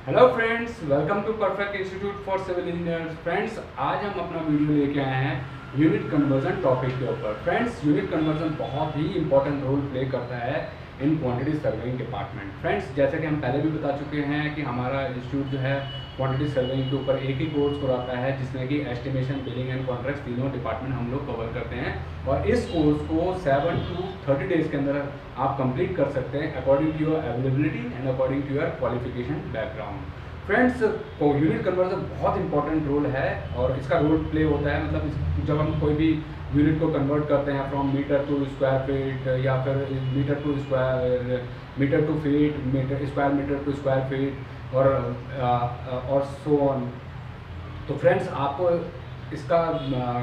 Hello friends, welcome to perfect institute for civil engineers. Friends, आज हम अपना video लेके आए हैं यूनिट कन्वर्जन टॉपिक के ऊपर। फ्रेंड्स, यूनिट कन्वर्जन बहुत ही इंपॉर्टेंट रोल प्ले करता है in quantity surveying department. Friends, जैसे कि हम पहले भी बता चुके हैं कि हमारा इंस्टीट्यूट जो है क्वांटिटी सर्वेइंग के ऊपर एक ही कोर्स कराता है, जिसमें कि एस्टिमेशन, बिलिंग एंड कॉन्ट्रैक्ट्स तीनों डिपार्टमेंट हम लोग कवर करते हैं। और इस कोर्स को 7 to 30 डेज के अंदर आप कंप्लीट कर सकते हैं according to your availability and according to your qualification background. Friends, unit conversion बहुत इंपॉर्टेंट रोल है और इसका रोल प्ले होता है, मतलब जब हम कोई भी यूनिट को कन्वर्ट करते हैं from metre to square feet या फिर metre to feet, square metre to square feet और सो ऑन। तो फ्रेंड्स, आपको इसका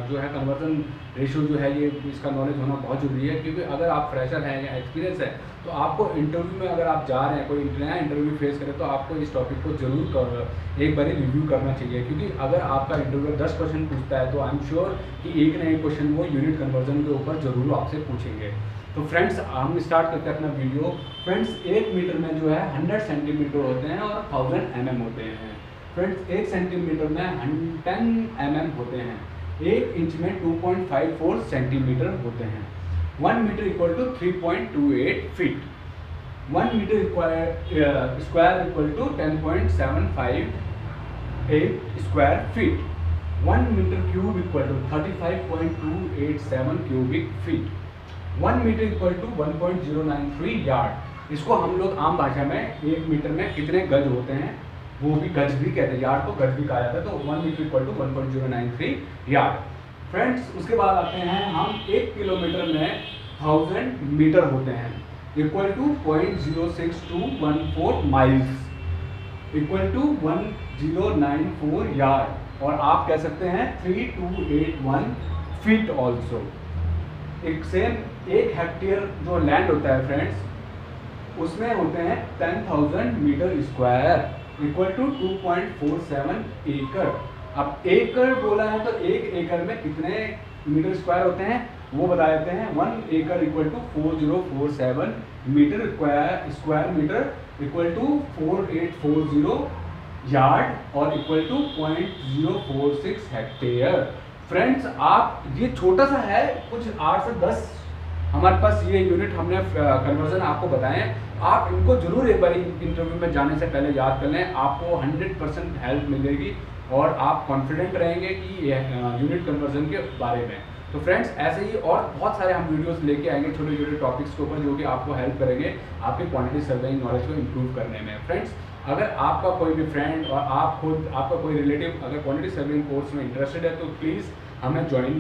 जो है कन्वर्जन रेशियो जो है ये इसका नॉलेज होना बहुत ज़रूरी है, क्योंकि अगर आप फ्रेशर हैं या एक्सपीरियंस है तो आपको इंटरव्यू में अगर आप जा रहे हैं, कोई नया इंटरव्यू फेस करें, तो आपको इस टॉपिक को जरूर एक बार रिव्यू करना चाहिए। क्योंकि अगर आपका इंटरव्यू 10 क्वेश्चन पूछता है तो आई एम श्योर कि एक ना एक क्वेश्चन वो यूनिट कन्वर्जन के ऊपर जरूर आपसे पूछेंगे। तो फ्रेंड्स, हम स्टार्ट करते हैं अपना वीडियो। फ्रेंड्स, 1 मीटर में जो है 100 सेंटीमीटर होते हैं और 1000 mm होते हैं। फ्रेंड्स, 1 सेंटीमीटर में 10 mm होते हैं। 1 इंच में 2.54 सेंटीमीटर होते हैं। 1 metre equal to 3.28 feet. 1 metre square equal to 10.758 square feet. 1 metre cube equal to 35.287 cubic feet. 1 metre equal to 1.093 yard. इसको हम लोग आम भाषा में 1 मीटर में कितने गज होते हैं वो भी गज भी कहते हैं, यार्ड को गज भी कहा जाता है। तो 1 metre equal to 1.093 yard. Friends, उसके बाद आते हैं हम 1 किलोमीटर में 1000 मीटर होते हैं equal to 0.06214 miles equal to 1094 yard, और आप कह सकते हैं 3281 फीट ऑल्सो। एक हेक्टेयर जो लैंड होता है फ्रेंड्स, उसमें होते हैं 10,000 मीटर स्क्वायर इक्वल टू 2.47 एकड़। अब एकड़ बोला है तो 1 एकड़ में कितने मीटर स्क्वायर होते हैं वो बता देते हैं। 1 एकड़ equal to 4047 metre square metre equal to 4840 yard और इक्वल टू 0.046 हेक्टेयर। फ्रेंड्स, आप ये छोटा सा है, कुछ 8 से 10 हमारे पास ये यूनिट हमने कन्वर्जन आपको बताए हैं। आप इनको जरूर एक बार इंटरव्यू में जाने से पहले याद कर लें, आपको 100% हेल्प मिलेगी और आप कॉन्फिडेंट रहेंगे कि यूनिट कन्वर्जन के बारे में। तो फ्रेंड्स, ऐसे ही और बहुत सारे हम वीडियोस लेके आएंगे छोटे छोटे टॉपिक्स के ऊपर, जो कि आपको हेल्प करेंगे आपके क्वांटिटी सर्वेइंग नॉलेज को इम्प्रूव करने में। फ्रेंड्स, अगर आपका कोई भी फ्रेंड और आप खुद, आपका कोई रिलेटिव अगर क्वांटिटी सर्वेइंग कोर्स में इंटरेस्टेड है तो प्लीज़ हमें ज्वाइन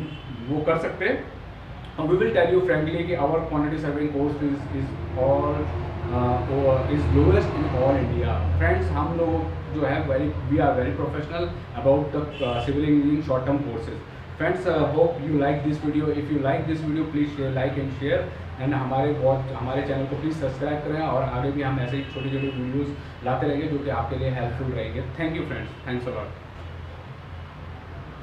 वो कर सकते हैं। And we will tell you frankly कि our quantity surveying course is lowest in all India. Friends, हम लोग जो है we are very professional about the civil engineering short term courses. Friends, hope you like this video. If you like this video, please share, like and share. And हमारे channel को please subscribe करें, और आगे भी हम ऐसे ही छोटे छोटे वीडियोस लाते रहेंगे जो कि आपके लिए हेल्पफुल रहेंगे। Thank you friends, thanks a lot.